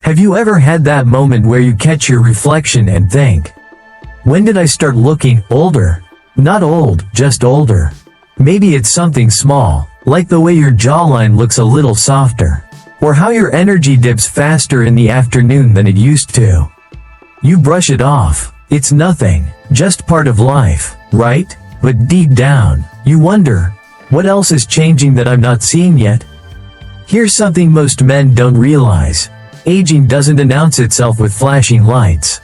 Have you ever had that moment where you catch your reflection and think, when did I start looking older? Not old, just older. Maybe it's something small, like the way your jawline looks a little softer, or how your energy dips faster in the afternoon than it used to. You brush it off. It's nothing, just part of life, right? But deep down, you wonder, what else is changing that I'm not seeing yet? Here's something most men don't realize. Aging doesn't announce itself with flashing lights.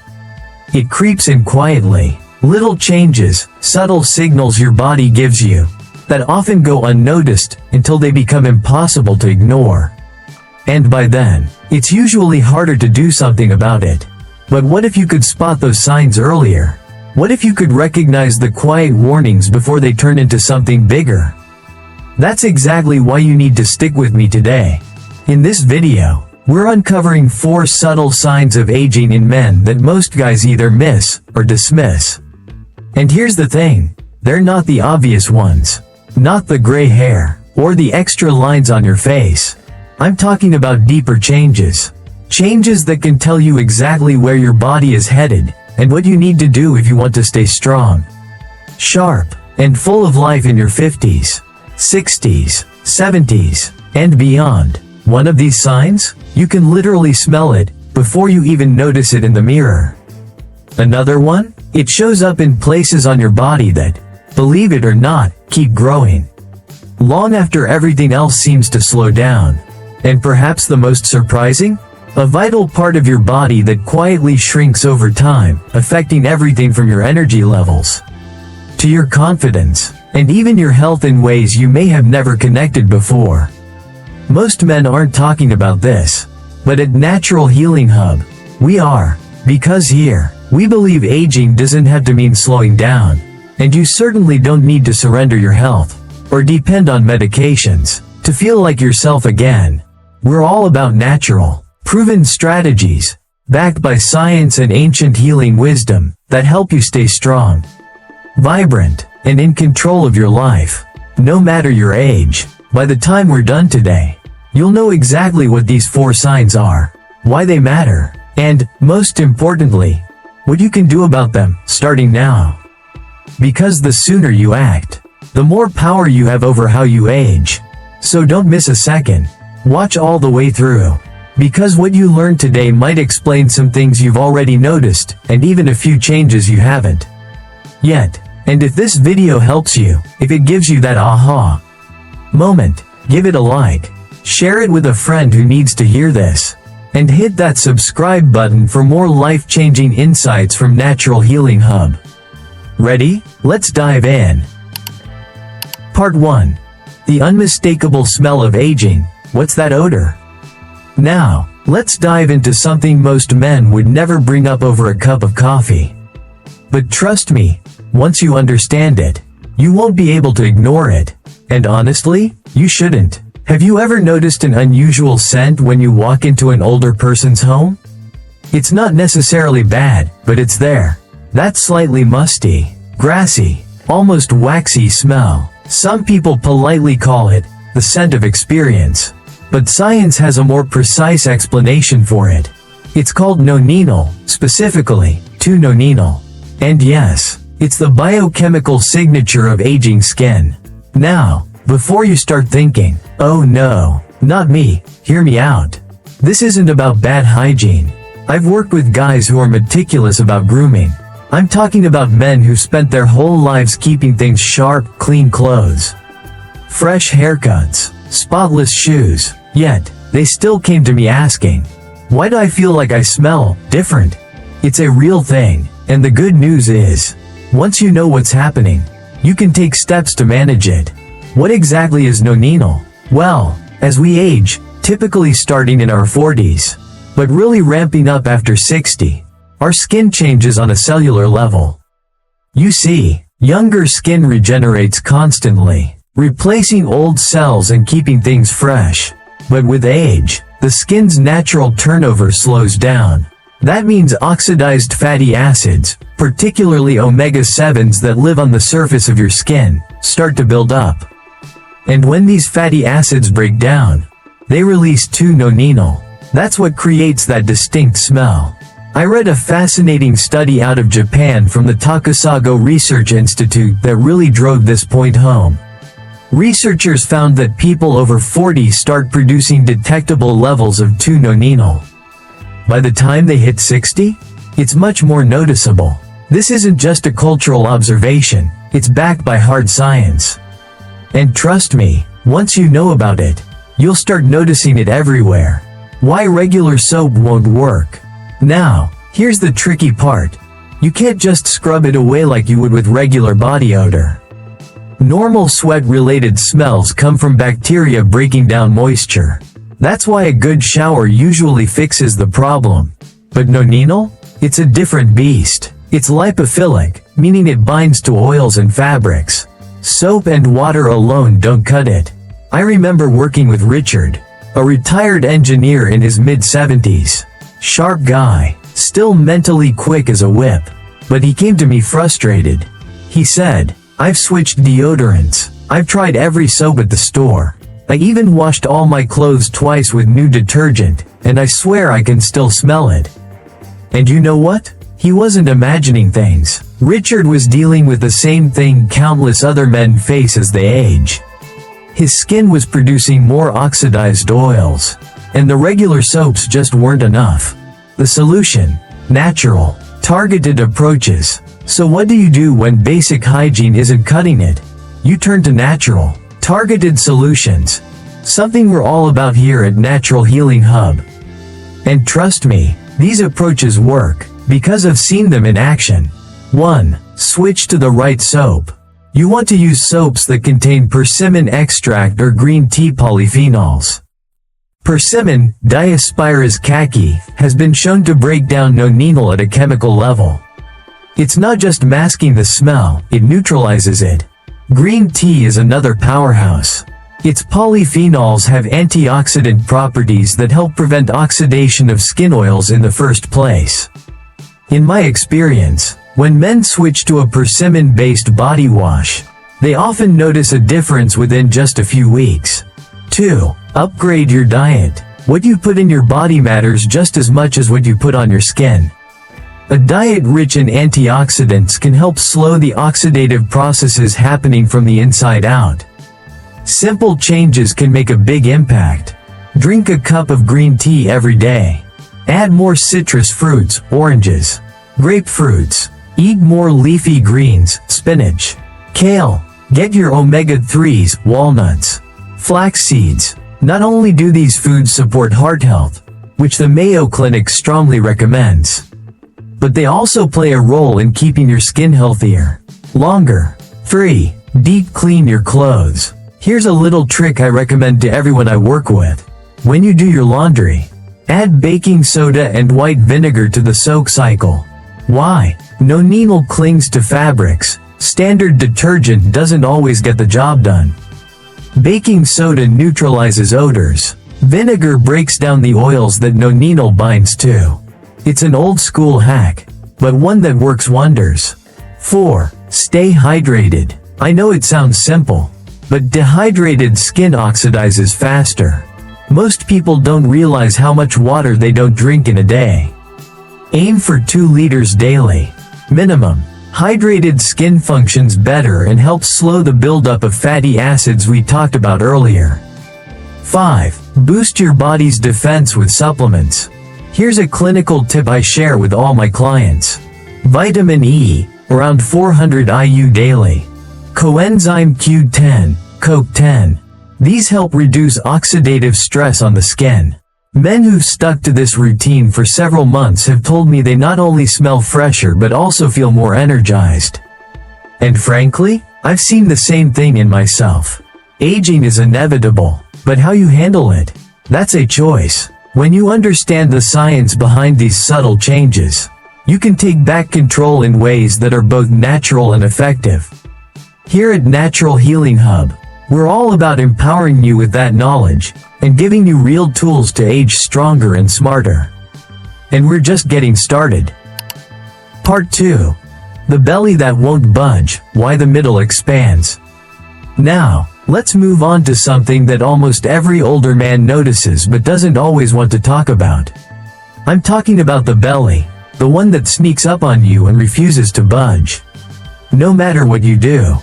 It creeps in quietly. Little changes, subtle signals your body gives you, that often go unnoticed until they become impossible to ignore. And by then, it's usually harder to do something about it. But what if you could spot those signs earlier? What if you could recognize the quiet warnings before they turn into something bigger? That's exactly why you need to stick with me today. In this video, we're uncovering 4 subtle signs of aging in men that most guys either miss or dismiss. And here's the thing, they're not the obvious ones. Not the gray hair, or the extra lines on your face. I'm talking about deeper changes. Changes that can tell you exactly where your body is headed, and what you need to do if you want to stay strong, sharp, and full of life in your 50s, 60s, 70s, and beyond. One of these signs? You can literally smell it before you even notice it in the mirror. Another one? It shows up in places on your body that, believe it or not, keep growing. Long after everything else seems to slow down. And perhaps the most surprising? A vital part of your body that quietly shrinks over time, affecting everything from your energy levels to your confidence, and even your health in ways you may have never connected before. Most men aren't talking about this, but at Natural Healing Hub, we are, because here, we believe aging doesn't have to mean slowing down, and you certainly don't need to surrender your health, or depend on medications, to feel like yourself again. We're all about natural, proven strategies, backed by science and ancient healing wisdom, that help you stay strong, vibrant, and in control of your life. No matter your age, by the time we're done today, you'll know exactly what these 4 signs are, why they matter, and, most importantly, what you can do about them, starting now. Because the sooner you act, the more power you have over how you age. So don't miss a second. Watch all the way through. Because what you learn today might explain some things you've already noticed, and even a few changes you haven't yet. And if this video helps you, if it gives you that aha moment, give it a like, share it with a friend who needs to hear this, and hit that subscribe button for more life-changing insights from Natural Healing Hub. Ready? Let's dive in. Part 1. The unmistakable smell of aging. What's that odor? Now, let's dive into something most men would never bring up over a cup of coffee. But trust me, once you understand it, you won't be able to ignore it. And honestly, you shouldn't. Have you ever noticed an unusual scent when you walk into an older person's home? It's not necessarily bad, but it's there. That slightly musty, grassy, almost waxy smell. Some people politely call it the scent of experience. But science has a more precise explanation for it. It's called nonenal, specifically, 2-nonenal. And yes, it's the biochemical signature of aging skin. Now, before you start thinking, oh no, not me, hear me out. This isn't about bad hygiene. I've worked with guys who are meticulous about grooming. I'm talking about men who spent their whole lives keeping things sharp, clean clothes, fresh haircuts, spotless shoes, yet, they still came to me asking, why do I feel like I smell different? It's a real thing, and the good news is, once you know what's happening, you can take steps to manage it. What exactly is nonenal? Well, as we age, typically starting in our 40s, but really ramping up after 60, our skin changes on a cellular level. You see, younger skin regenerates constantly, replacing old cells and keeping things fresh. But with age, the skin's natural turnover slows down. That means oxidized fatty acids, particularly omega-7s that live on the surface of your skin, start to build up. And when these fatty acids break down, they release 2-nonenal, That's what creates that distinct smell. I read a fascinating study out of Japan from the Takasago Research Institute that really drove this point home. Researchers found that people over 40 start producing detectable levels of 2-nonenal. By the time they hit 60, it's much more noticeable. This isn't just a cultural observation, it's backed by hard science. And trust me, once you know about it, you'll start noticing it everywhere. Why regular soap won't work. Now, here's the tricky part. You can't just scrub it away like you would with regular body odor. Normal sweat-related smells come from bacteria breaking down moisture. That's why a good shower usually fixes the problem. But nonenal? It's a different beast. It's lipophilic, meaning it binds to oils and fabrics. Soap and water alone don't cut it. I remember working with Richard, a retired engineer in his mid-70s. Sharp guy, still mentally quick as a whip. But he came to me frustrated. He said, "I've switched deodorants. I've tried every soap at the store. I even washed all my clothes twice with new detergent, and I swear I can still smell it." And you know what? He wasn't imagining things. Richard was dealing with the same thing countless other men face as they age. His skin was producing more oxidized oils, and the regular soaps just weren't enough. The solution? Natural, targeted approaches. So what do you do when basic hygiene isn't cutting it? You turn to natural, targeted solutions. Something we're all about here at Natural Healing Hub. And trust me, these approaches work, because I've seen them in action. 1. Switch to the right soap. You want to use soaps that contain persimmon extract or green tea polyphenols. Persimmon, Diospyros caci, has been shown to break down nonenal at a chemical level. It's not just masking the smell, it neutralizes it. Green tea is another powerhouse. Its polyphenols have antioxidant properties that help prevent oxidation of skin oils in the first place. In my experience, when men switch to a persimmon-based body wash, they often notice a difference within just a few weeks. 2. Upgrade your diet. What you put in your body matters just as much as what you put on your skin. A diet rich in antioxidants can help slow the oxidative processes happening from the inside out. Simple changes can make a big impact. Drink a cup of green tea every day. Add more citrus fruits, oranges, grapefruits. Eat more leafy greens, spinach, kale. Get your omega-3s, walnuts, flax seeds. Not only do these foods support heart health, which the Mayo Clinic strongly recommends, but they also play a role in keeping your skin healthier, longer. 3. Deep clean your clothes. Here's a little trick I recommend to everyone I work with. When you do your laundry, add baking soda and white vinegar to the soak cycle. Why? Nonenal clings to fabrics. Standard detergent doesn't always get the job done. Baking soda neutralizes odors. Vinegar breaks down the oils that nonenal binds to. It's an old school hack, but one that works wonders. 4. Stay hydrated. I know it sounds simple, but dehydrated skin oxidizes faster. Most people don't realize how much water they don't drink in a day. Aim for 2 liters daily. Minimum. Hydrated skin functions better and helps slow the buildup of fatty acids we talked about earlier. 5. Boost your body's defense with supplements. Here's a clinical tip I share with all my clients. Vitamin E, around 400 IU daily. Coenzyme Q10, CoQ10. These help reduce oxidative stress on the skin. Men who've stuck to this routine for several months have told me they not only smell fresher but also feel more energized. And frankly, I've seen the same thing in myself. Aging is inevitable, but how you handle it, that's a choice. When you understand the science behind these subtle changes, you can take back control in ways that are both natural and effective. Here at Natural Healing Hub, we're all about empowering you with that knowledge and giving you real tools to age stronger and smarter. And we're just getting started. Part 2. The belly that won't budge, why the middle expands. Now, Let's move on to something that almost every older man notices but doesn't always want to talk about. I'm talking about the belly, the one that sneaks up on you and refuses to budge. No matter what you do.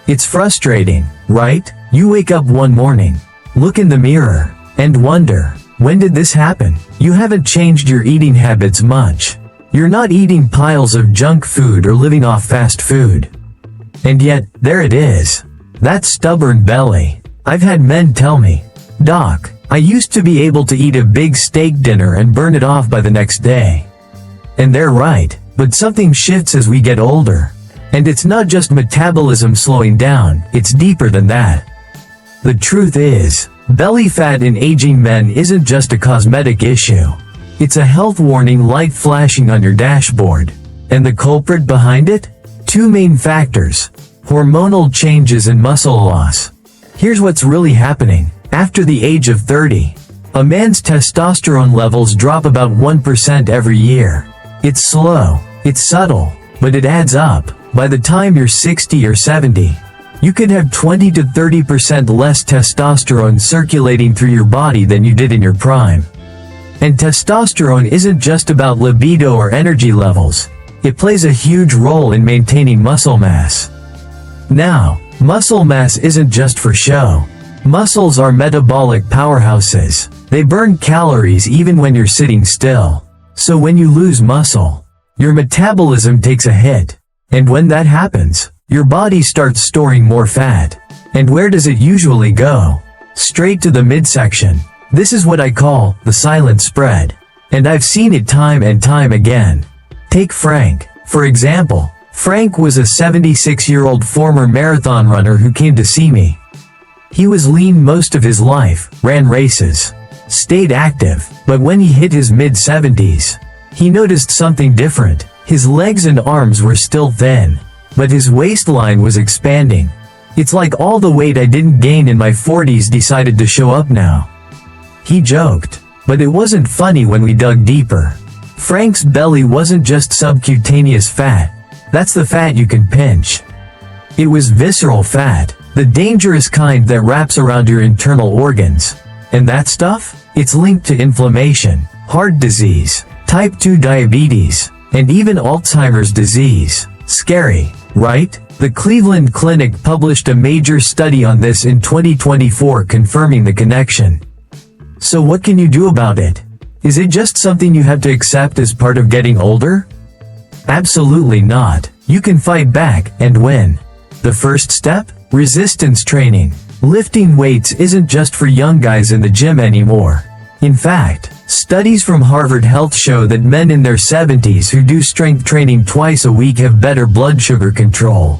It's frustrating, right? You wake up one morning, look in the mirror, and wonder, when did this happen? You haven't changed your eating habits much. You're not eating piles of junk food or living off fast food. And yet, there it is. That stubborn belly. I've had men tell me, "Doc, I used to be able to eat a big steak dinner and burn it off by the next day." And they're right, but something shifts as we get older. And it's not just metabolism slowing down, it's deeper than that. The truth is, belly fat in aging men isn't just a cosmetic issue. It's a health warning light flashing on your dashboard. And the culprit behind it? Two main factors: hormonal changes and muscle loss. Here's what's really happening. After the age of 30, a man's testosterone levels drop about 1% every year. It's slow, it's subtle, but it adds up. By the time you're 60 or 70, you could have 20 to 30% less testosterone circulating through your body than you did in your prime. And testosterone isn't just about libido or energy levels. It plays a huge role in maintaining muscle mass. Now, muscle mass isn't just for show. Muscles are metabolic powerhouses. They burn calories even when you're sitting still. So when you lose muscle, your metabolism takes a hit. And when that happens, your body starts storing more fat. And where does it usually go? Straight to the midsection. This is what I call the silent spread. And I've seen it time and time again. Take Frank, for example. Frank was a 76-year-old former marathon runner who came to see me. He was lean most of his life, ran races, stayed active, but when he hit his mid-70s, he noticed something different. His legs and arms were still thin, but his waistline was expanding. It's like all the weight I didn't gain in my 40s decided to show up now. He joked, but it wasn't funny when we dug deeper. Frank's belly wasn't just subcutaneous fat. That's the fat you can pinch. It was visceral fat, the dangerous kind that wraps around your internal organs. And that stuff? It's linked to inflammation, heart disease, type 2 diabetes, and even Alzheimer's disease. Scary, right? The Cleveland Clinic published a major study on this in 2024 confirming the connection. So what can you do about it? Is it just something you have to accept as part of getting older? Absolutely not. You can fight back and win. The first step? Resistance training. Lifting weights isn't just for young guys in the gym anymore. In fact, studies from Harvard Health show that men in their 70s who do strength training twice a week have better blood sugar control,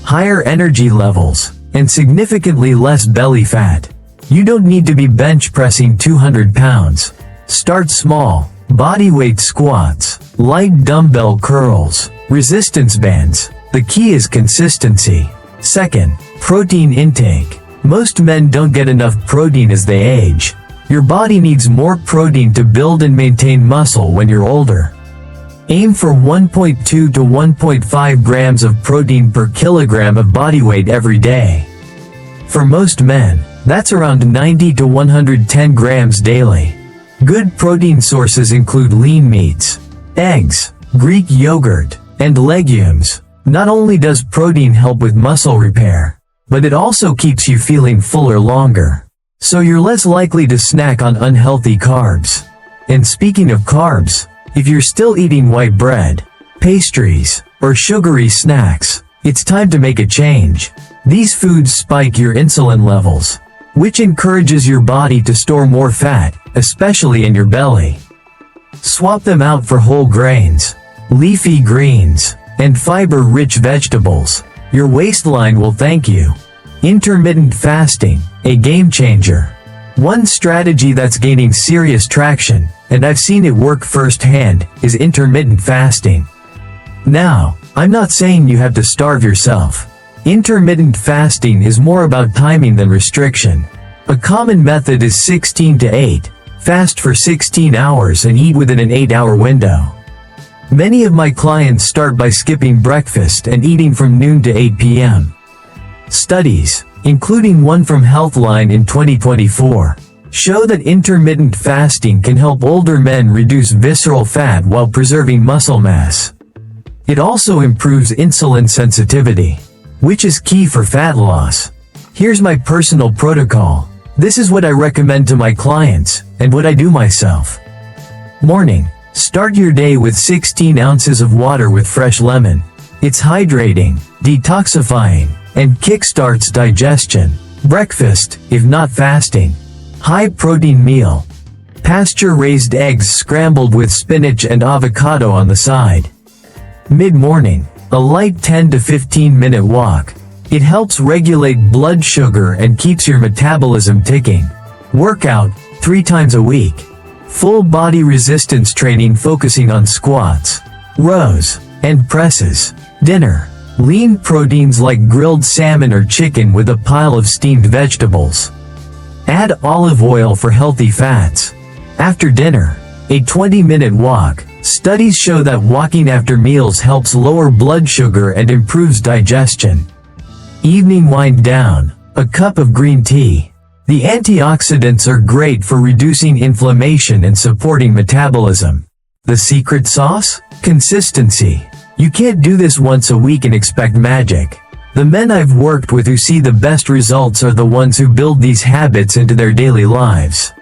higher energy levels, and significantly less belly fat. You don't need to be bench pressing 200 pounds. Start small. Bodyweight squats, light dumbbell curls, resistance bands. The key is consistency. Second, protein intake. Most men don't get enough protein as they age. Your body needs more protein to build and maintain muscle when you're older. Aim for 1.2 to 1.5 grams of protein per kilogram of body weight every day. For most men, that's around 90 to 110 grams daily. Good protein sources include lean meats, eggs, Greek yogurt, and legumes. Not only does protein help with muscle repair, but it also keeps you feeling fuller longer. So you're less likely to snack on unhealthy carbs. And speaking of carbs, if you're still eating white bread, pastries, or sugary snacks, it's time to make a change. These foods spike your insulin levels, which encourages your body to store more fat, especially in your belly. Swap them out for whole grains, leafy greens, and fiber-rich vegetables. Your waistline will thank you. Intermittent fasting, a game changer. One strategy that's gaining serious traction, and I've seen it work firsthand, is intermittent fasting. Now, I'm not saying you have to starve yourself. Intermittent fasting is more about timing than restriction. A common method is 16 to 8. Fast for 16 hours and eat within an 8-hour window. Many of my clients start by skipping breakfast and eating from noon to 8 p.m. Studies, including one from Healthline in 2024, show that intermittent fasting can help older men reduce visceral fat while preserving muscle mass. It also improves insulin sensitivity, which is key for fat loss. Here's my personal protocol. This is what I recommend to my clients, and what I do myself. Morning. Start your day with 16 ounces of water with fresh lemon. It's hydrating, detoxifying, and kickstarts digestion. Breakfast, if not fasting. High-protein meal. Pasture-raised eggs scrambled with spinach and avocado on the side. Mid-morning. A light 10 to 15 minute walk. It helps regulate blood sugar and keeps your metabolism ticking. Workout, 3 times a week. Full body resistance training focusing on squats, rows, and presses. Dinner. Lean proteins like grilled salmon or chicken with a pile of steamed vegetables. Add olive oil for healthy fats. After dinner, a 20-minute walk. Studies show that walking after meals helps lower blood sugar and improves digestion. Evening wind down. A cup of green tea. The antioxidants are great for reducing inflammation and supporting metabolism. The secret sauce? Consistency. You can't do this once a week and expect magic. The men I've worked with who see the best results are the ones who build these habits into their daily lives.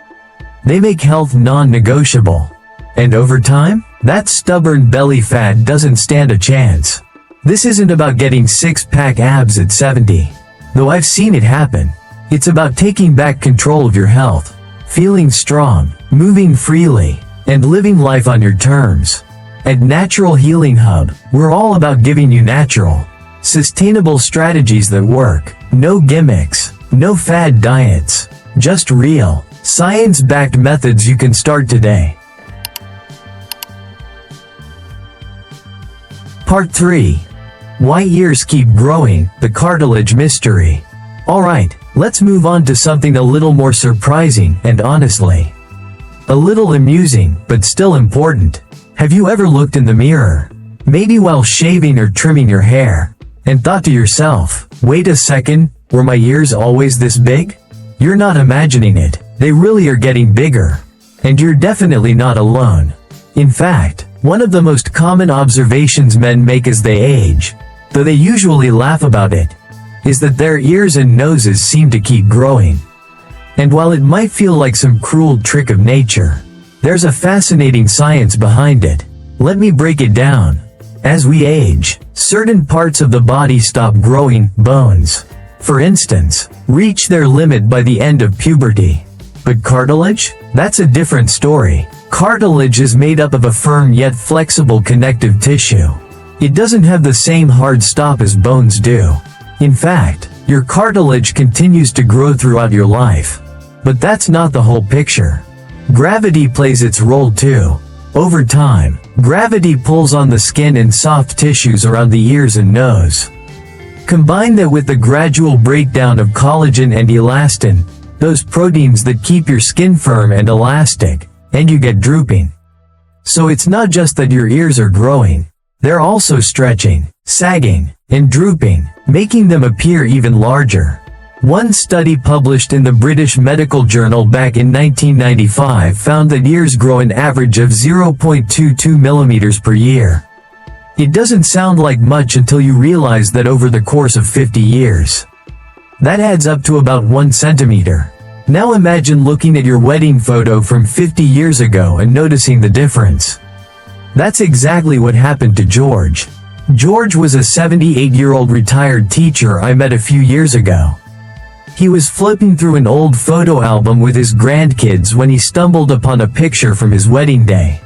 They make health non-negotiable. And over time, that stubborn belly fat doesn't stand a chance. This isn't about getting six-pack abs at 70. Though I've seen it happen. It's about taking back control of your health, feeling strong, moving freely, and living life on your terms. At Natural Healing Hub, we're all about giving you natural, sustainable strategies that work. No gimmicks, no fad diets, just real, science-backed methods you can start today. Part 3. Why ears keep growing, the cartilage mystery. Alright, let's move on to something a little more surprising and honestly, a little amusing, but still important. Have you ever looked in the mirror, maybe while shaving or trimming your hair, and thought to yourself, wait a second, were my ears always this big? You're not imagining it, they really are getting bigger. And you're definitely not alone. In fact, one of the most common observations men make as they age, though they usually laugh about it, is that their ears and noses seem to keep growing. And while it might feel like some cruel trick of nature, there's a fascinating science behind it. Let me break it down. As we age, certain parts of the body stop growing. Bones, for instance, reach their limit by the end of puberty. But cartilage? That's a different story. Cartilage is made up of a firm yet flexible connective tissue. It doesn't have the same hard stop as bones do. In fact, your cartilage continues to grow throughout your life. But that's not the whole picture. Gravity plays its role too. Over time, gravity pulls on the skin and soft tissues around the ears and nose. Combine that with the gradual breakdown of collagen and elastin, those proteins that keep your skin firm and elastic, and you get drooping. So it's not just that your ears are growing, they're also stretching, sagging, and drooping, making them appear even larger. One study published in the British Medical Journal back in 1995 found that ears grow an average of 0.22 millimeters per year. It doesn't sound like much until you realize that over the course of 50 years, that adds up to about 1 centimeter. Now imagine looking at your wedding photo from 50 years ago and noticing the difference. That's exactly what happened to George. George was a 78-year-old retired teacher I met a few years ago. He was flipping through an old photo album with his grandkids when he stumbled upon a picture from his wedding day.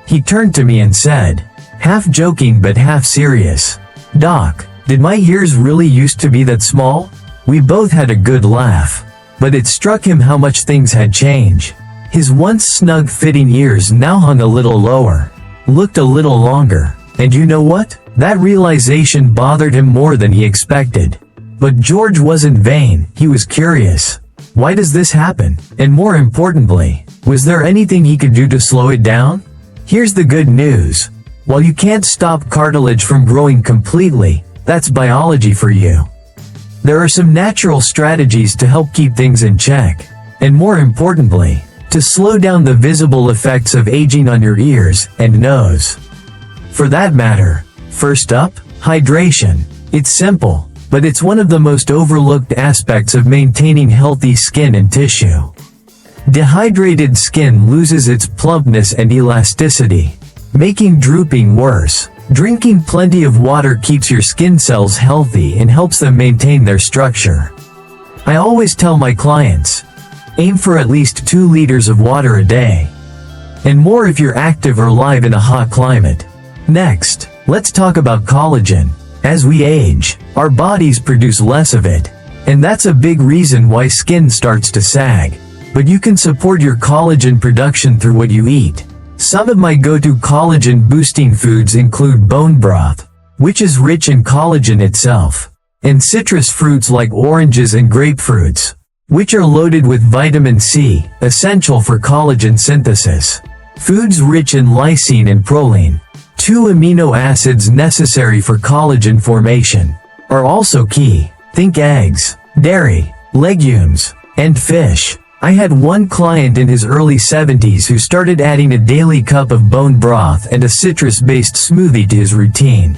He turned to me and said, half joking but half serious, "Doc, did my ears really used to be that small?" We both had a good laugh. But it struck him how much things had changed. His once snug-fitting ears now hung a little lower, looked a little longer, and you know what? That realization bothered him more than he expected. But George wasn't vain, he was curious. Why does this happen? And more importantly, was there anything he could do to slow it down? Here's the good news. While you can't stop cartilage from growing completely, that's biology for you. There are some natural strategies to help keep things in check, and more importantly, to slow down the visible effects of aging on your ears and nose. For that matter, first up, hydration. It's simple, but it's one of the most overlooked aspects of maintaining healthy skin and tissue. Dehydrated skin loses its plumpness and elasticity, making drooping worse. Drinking plenty of water keeps your skin cells healthy and helps them maintain their structure. I always tell my clients, aim for at least 2 liters of water a day, and more if you're active or live in a hot climate. Next, let's talk about collagen. As we age, our bodies produce less of it, and that's a big reason why skin starts to sag. But you can support your collagen production through what you eat. Some of my go-to collagen-boosting foods include bone broth, which is rich in collagen itself, and citrus fruits like oranges and grapefruits, which are loaded with vitamin C, essential for collagen synthesis. Foods rich in lysine and proline, 2 amino acids necessary for collagen formation, are also key. Think eggs, dairy, legumes, and fish. I had one client in his early 70s who started adding a daily cup of bone broth and a citrus-based smoothie to his routine.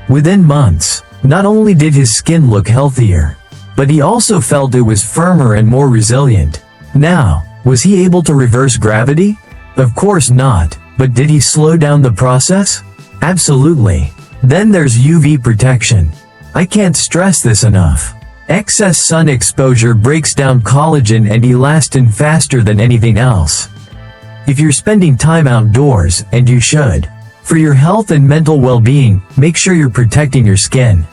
Within months, not only did his skin look healthier, but he also felt it was firmer and more resilient. Now, was he able to reverse gravity? Of course not, but did he slow down the process? Absolutely. Then there's UV protection. I can't stress this enough. Excess sun exposure breaks down collagen and elastin faster than anything else. If you're spending time outdoors, and you should, for your health and mental well-being, make sure you're protecting your skin.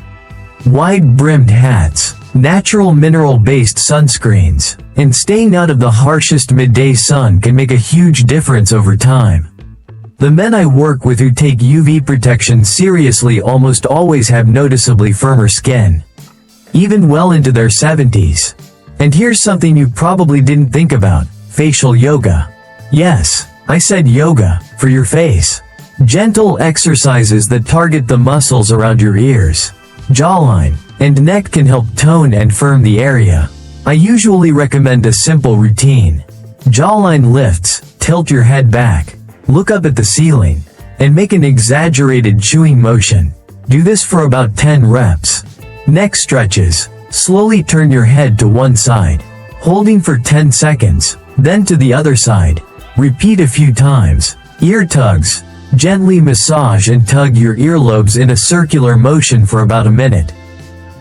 Wide-brimmed hats, natural mineral-based sunscreens, and staying out of the harshest midday sun can make a huge difference over time. The men I work with who take UV protection seriously almost always have noticeably firmer skin, even well into their 70s. And here's something you probably didn't think about: facial yoga. Yes, I said yoga, for your face. Gentle exercises that target the muscles around your ears, jawline, and neck can help tone and firm the area. I usually recommend a simple routine. Jawline lifts, tilt your head back, look up at the ceiling, and make an exaggerated chewing motion. Do this for about 10 reps. Neck stretches. Slowly turn your head to one side, holding for 10 seconds, then to the other side. Repeat a few times. Ear tugs. Gently massage and tug your earlobes in a circular motion for about a minute.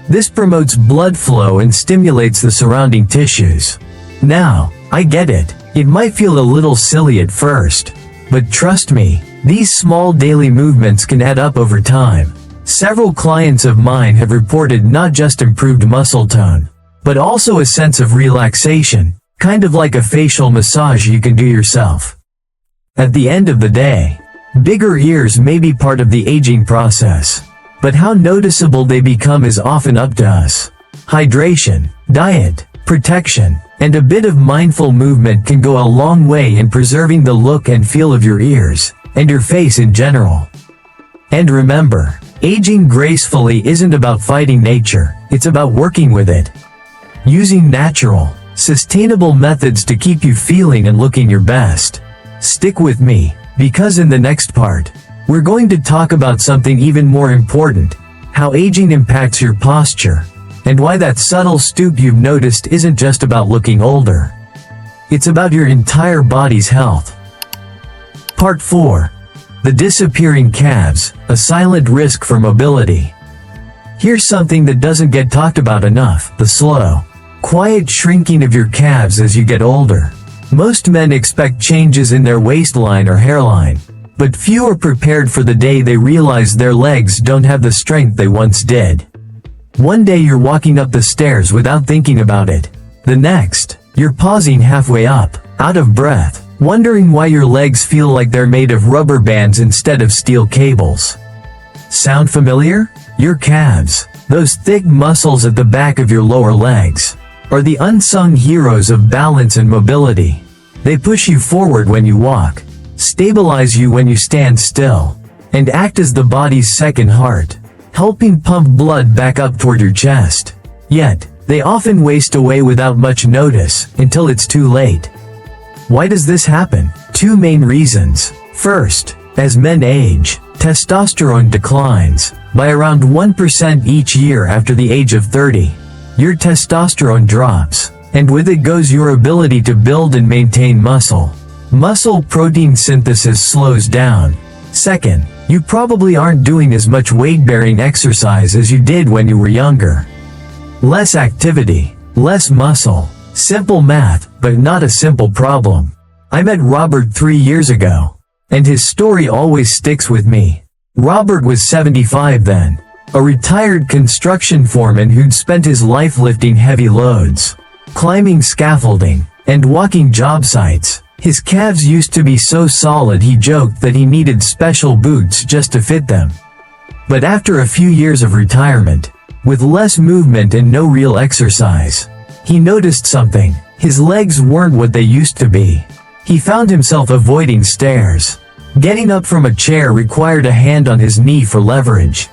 This promotes blood flow and stimulates the surrounding tissues. Now, I get it. It might feel a little silly at first, but trust me, these small daily movements can add up over time. Several clients of mine have reported not just improved muscle tone, but also a sense of relaxation, kind of like a facial massage you can do yourself. At the end of the day, bigger ears may be part of the aging process, but how noticeable they become is often up to us. Hydration, diet, protection, and a bit of mindful movement can go a long way in preserving the look and feel of your ears, and your face in general. And remember, aging gracefully isn't about fighting nature, it's about working with it. Using natural, sustainable methods to keep you feeling and looking your best. Stick with me, because in the next part, we're going to talk about something even more important: how aging impacts your posture, and why that subtle stoop you've noticed isn't just about looking older. It's about your entire body's health. Part 4. The disappearing calves, a silent risk for mobility. Here's something that doesn't get talked about enough: the slow, quiet shrinking of your calves as you get older. Most men expect changes in their waistline or hairline, but few are prepared for the day they realize their legs don't have the strength they once did. One day you're walking up the stairs without thinking about it. The next, you're pausing halfway up, out of breath, wondering why your legs feel like they're made of rubber bands instead of steel cables. Sound familiar? Your calves, those thick muscles at the back of your lower legs, are the unsung heroes of balance and mobility. They push you forward when you walk, stabilize you when you stand still, and act as the body's second heart, helping pump blood back up toward your chest. Yet, they often waste away without much notice, until it's too late. Why does this happen? Two main reasons. First, as men age, testosterone declines by around 1% each year after the age of 30. Your testosterone drops, and with it goes your ability to build and maintain muscle. Muscle protein synthesis slows down. Second, you probably aren't doing as much weight-bearing exercise as you did when you were younger. Less activity, less muscle. Simple math, but not a simple problem. I met Robert 3 years ago, and his story always sticks with me. Robert was 75 then, a retired construction foreman who'd spent his life lifting heavy loads, climbing scaffolding, and walking job sites. His calves used to be so solid he joked that he needed special boots just to fit them. But after a few years of retirement, with less movement and no real exercise, he noticed something. His legs weren't what they used to be. He found himself avoiding stairs. Getting up from a chair required a hand on his knee for leverage.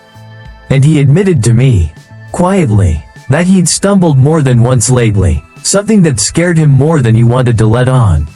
And he admitted to me, quietly, that he'd stumbled more than once lately, something that scared him more than he wanted to let on.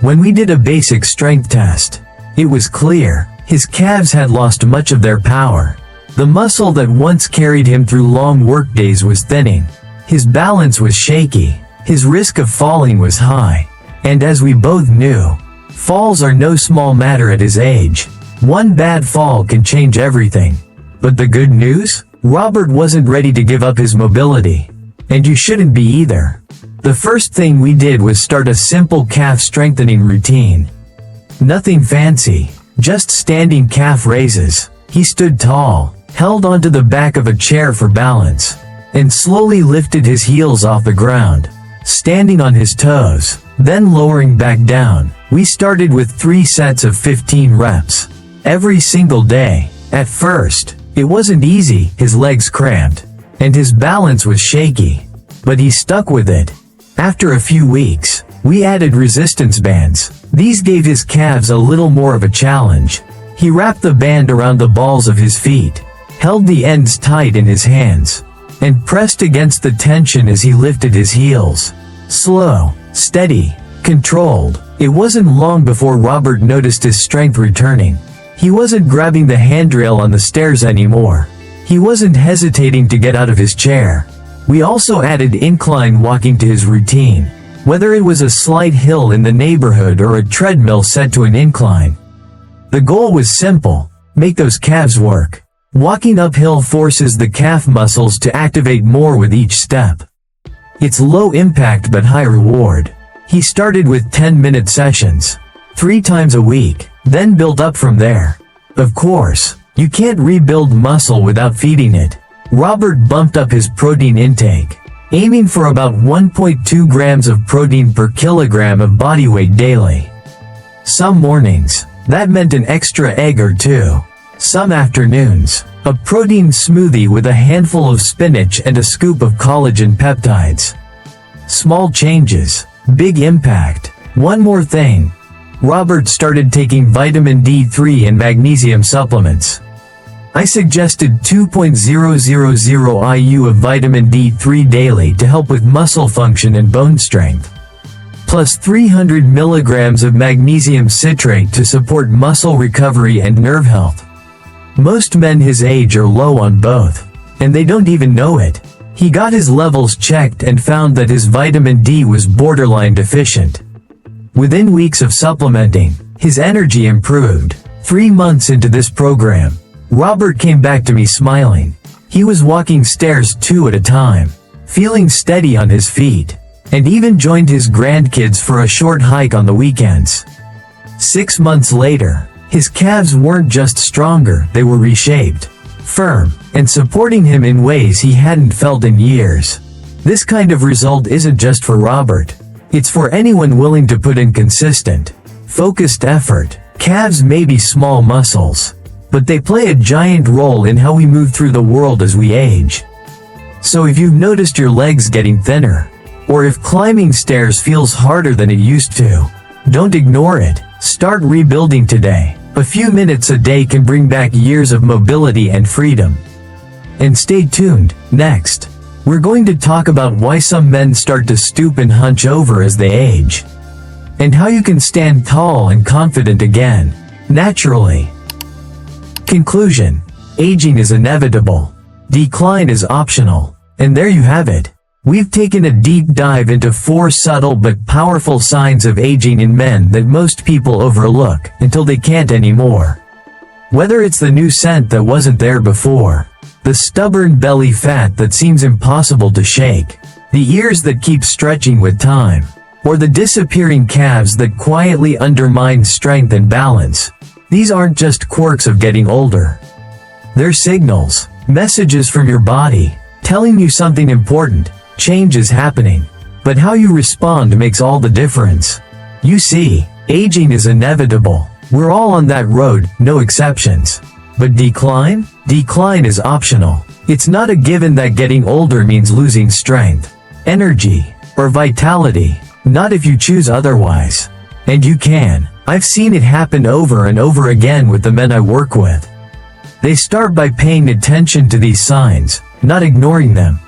When we did a basic strength test, it was clear, his calves had lost much of their power. The muscle that once carried him through long workdays was thinning. His balance was shaky, his risk of falling was high. And as we both knew, falls are no small matter at his age. One bad fall can change everything. But the good news? Robert wasn't ready to give up his mobility. And you shouldn't be either. The first thing we did was start a simple calf strengthening routine. Nothing fancy, just standing calf raises. He stood tall, held onto the back of a chair for balance, and slowly lifted his heels off the ground, standing on his toes, then lowering back down. We started with 3 sets of 15 reps, every single day. At first, it wasn't easy, his legs cramped, and his balance was shaky, but he stuck with it. After a few weeks, we added resistance bands. These gave his calves a little more of a challenge. He wrapped the band around the balls of his feet, held the ends tight in his hands, and pressed against the tension as he lifted his heels. Slow, steady, controlled. It wasn't long before Robert noticed his strength returning. He wasn't grabbing the handrail on the stairs anymore. He wasn't hesitating to get out of his chair. We also added incline walking to his routine, whether it was a slight hill in the neighborhood or a treadmill set to an incline. The goal was simple: make those calves work. Walking uphill forces the calf muscles to activate more with each step. It's low impact but high reward. He started with 10-minute sessions, 3 times a week, then built up from there. Of course, you can't rebuild muscle without feeding it. Robert bumped up his protein intake, aiming for about 1.2 grams of protein per kilogram of body weight daily. Some mornings, that meant an extra egg or 2. Some afternoons, a protein smoothie with a handful of spinach and a scoop of collagen peptides. Small changes, big impact. One more thing. Robert started taking vitamin D3 and magnesium supplements. I suggested 2.000 IU of vitamin D3 daily to help with muscle function and bone strength, plus 300 milligrams of magnesium citrate to support muscle recovery and nerve health. Most men his age are low on both, and they don't even know it. He got his levels checked and found that his vitamin D was borderline deficient. Within weeks of supplementing, his energy improved. 3 months into this program, Robert came back to me smiling. He was walking stairs 2 at a time, feeling steady on his feet, and even joined his grandkids for a short hike on the weekends. 6 months later, his calves weren't just stronger, they were reshaped, firm, and supporting him in ways he hadn't felt in years. This kind of result isn't just for Robert. It's for anyone willing to put in consistent, focused effort. Calves may be small muscles, but they play a giant role in how we move through the world as we age. So if you've noticed your legs getting thinner, or if climbing stairs feels harder than it used to, don't ignore it. Start rebuilding today. A few minutes a day can bring back years of mobility and freedom. And stay tuned. Next, We're going to talk about why some men start to stoop and hunch over as they age, and how you can stand tall and confident again, naturally. Conclusion: aging is inevitable. Decline is optional. And there you have it. We've taken a deep dive into 4 subtle but powerful signs of aging in men that most people overlook until they can't anymore. Whether it's the new scent that wasn't there before, the stubborn belly fat that seems impossible to shake, the ears that keep stretching with time, or the disappearing calves that quietly undermine strength and balance, these aren't just quirks of getting older. They're signals, messages from your body, telling you something important. Change is happening, but how you respond makes all the difference. You see, aging is inevitable. We're all on that road, no exceptions. But decline? Decline is optional. It's not a given that getting older means losing strength, energy, or vitality. Not if you choose otherwise. And you can. I've seen it happen over and over again with the men I work with. They start by paying attention to these signs, not ignoring them,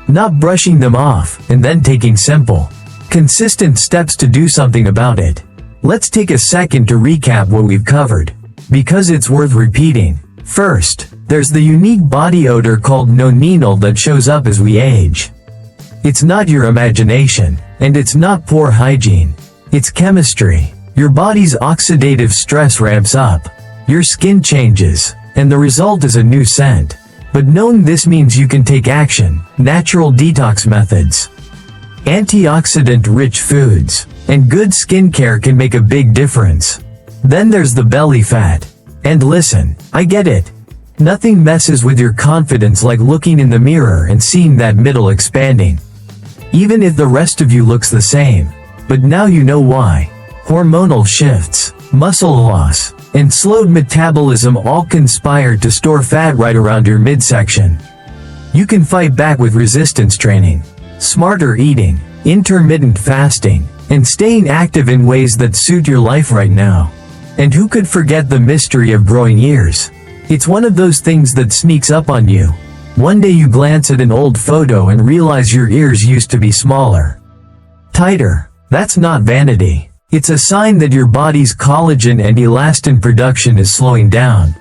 not brushing them off, and then taking simple, consistent steps to do something about it. Let's take a second to recap what we've covered, because it's worth repeating. First, there's the unique body odor called nonenal that shows up as we age. It's not your imagination, and it's not poor hygiene. It's chemistry. Your body's oxidative stress ramps up, your skin changes, and the result is a new scent. But knowing this means you can take action. Natural detox methods, antioxidant-rich foods, and good skincare can make a big difference. Then there's the belly fat. And listen, I get it. Nothing messes with your confidence like looking in the mirror and seeing that middle expanding, even if the rest of you looks the same. But now you know why. Hormonal shifts, muscle loss, and slowed metabolism all conspire to store fat right around your midsection. You can fight back with resistance training, smarter eating, intermittent fasting, and staying active in ways that suit your life right now. And who could forget the mystery of growing ears? It's one of those things that sneaks up on you. One day you glance at an old photo and realize your ears used to be smaller, tighter. That's not vanity. It's a sign that your body's collagen and elastin production is slowing down,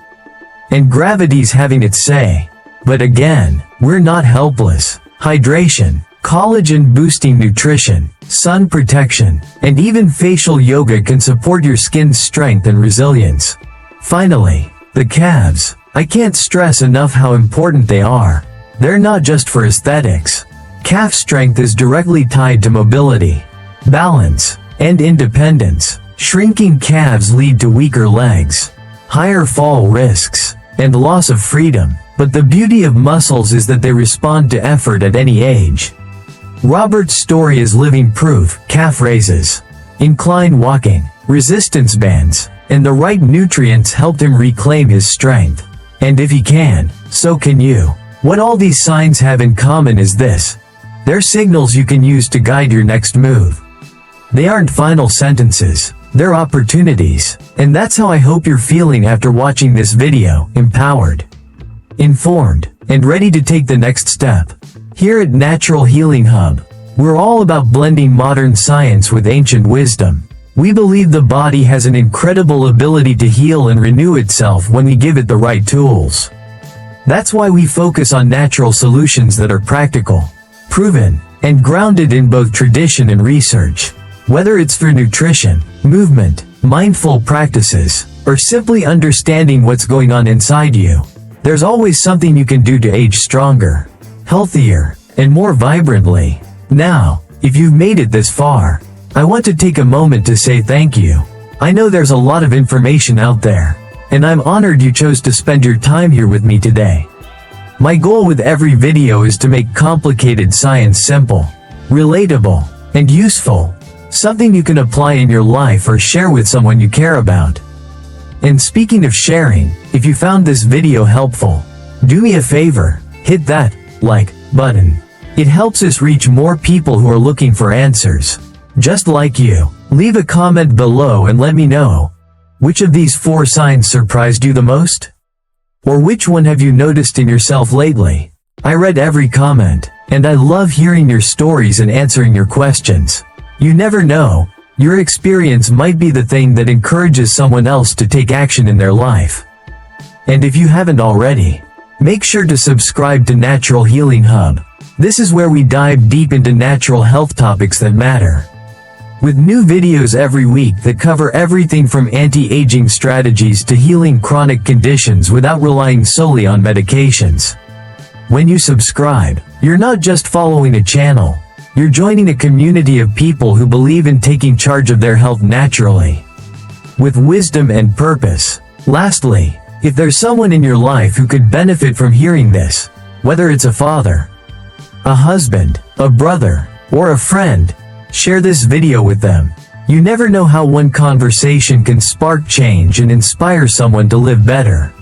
and gravity's having its say. But again, we're not helpless. Hydration, collagen-boosting nutrition, sun protection, and even facial yoga can support your skin's strength and resilience. Finally, the calves. I can't stress enough how important they are. They're not just for aesthetics. Calf strength is directly tied to mobility, balance, and independence. Shrinking calves lead to weaker legs, higher fall risks, and loss of freedom. But the beauty of muscles is that they respond to effort at any age. Robert's story is living proof. Calf raises, incline walking, resistance bands, and the right nutrients helped him reclaim his strength. And if he can, so can you. What all these signs have in common is this: they're signals you can use to guide your next move. They aren't final sentences, they're opportunities. And that's how I hope you're feeling after watching this video: empowered, informed, and ready to take the next step. Here at Natural Healing Hub, we're all about blending modern science with ancient wisdom. We believe the body has an incredible ability to heal and renew itself when we give it the right tools. That's why we focus on natural solutions that are practical, proven, and grounded in both tradition and research. Whether it's through nutrition, movement, mindful practices, or simply understanding what's going on inside you, there's always something you can do to age stronger, healthier, and more vibrantly. Now, if you've made it this far, I want to take a moment to say thank you. I know there's a lot of information out there, and I'm honored you chose to spend your time here with me today. My goal with every video is to make complicated science simple, relatable, and useful. Something you can apply in your life or share with someone you care about. And speaking of sharing, if you found this video helpful, do me a favor, hit that like button. It helps us reach more people who are looking for answers, just like you. Leave a comment below and let me know, which of these 4 signs surprised you the most? Or which one have you noticed in yourself lately? I read every comment, and I love hearing your stories and answering your questions. You never know, your experience might be the thing that encourages someone else to take action in their life. And if you haven't already, make sure to subscribe to Natural Healing Hub. This is where we dive deep into natural health topics that matter. With new videos every week that cover everything from anti-aging strategies to healing chronic conditions without relying solely on medications. When you subscribe, you're not just following a channel, you're joining a community of people who believe in taking charge of their health naturally, with wisdom and purpose. Lastly, if there's someone in your life who could benefit from hearing this, whether it's a father, a husband, a brother, or a friend, share this video with them. You never know how one conversation can spark change and inspire someone to live better,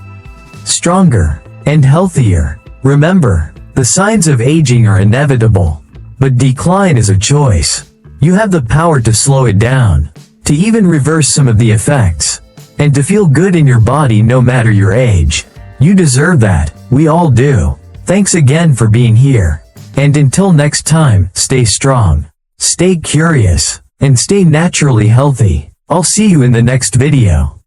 stronger, and healthier. Remember, the signs of aging are inevitable, but decline is a choice. You have the power to slow it down, to even reverse some of the effects, and to feel good in your body no matter your age. You deserve that, we all do. Thanks again for being here. And until next time, stay strong, stay curious, and stay naturally healthy. I'll see you in the next video.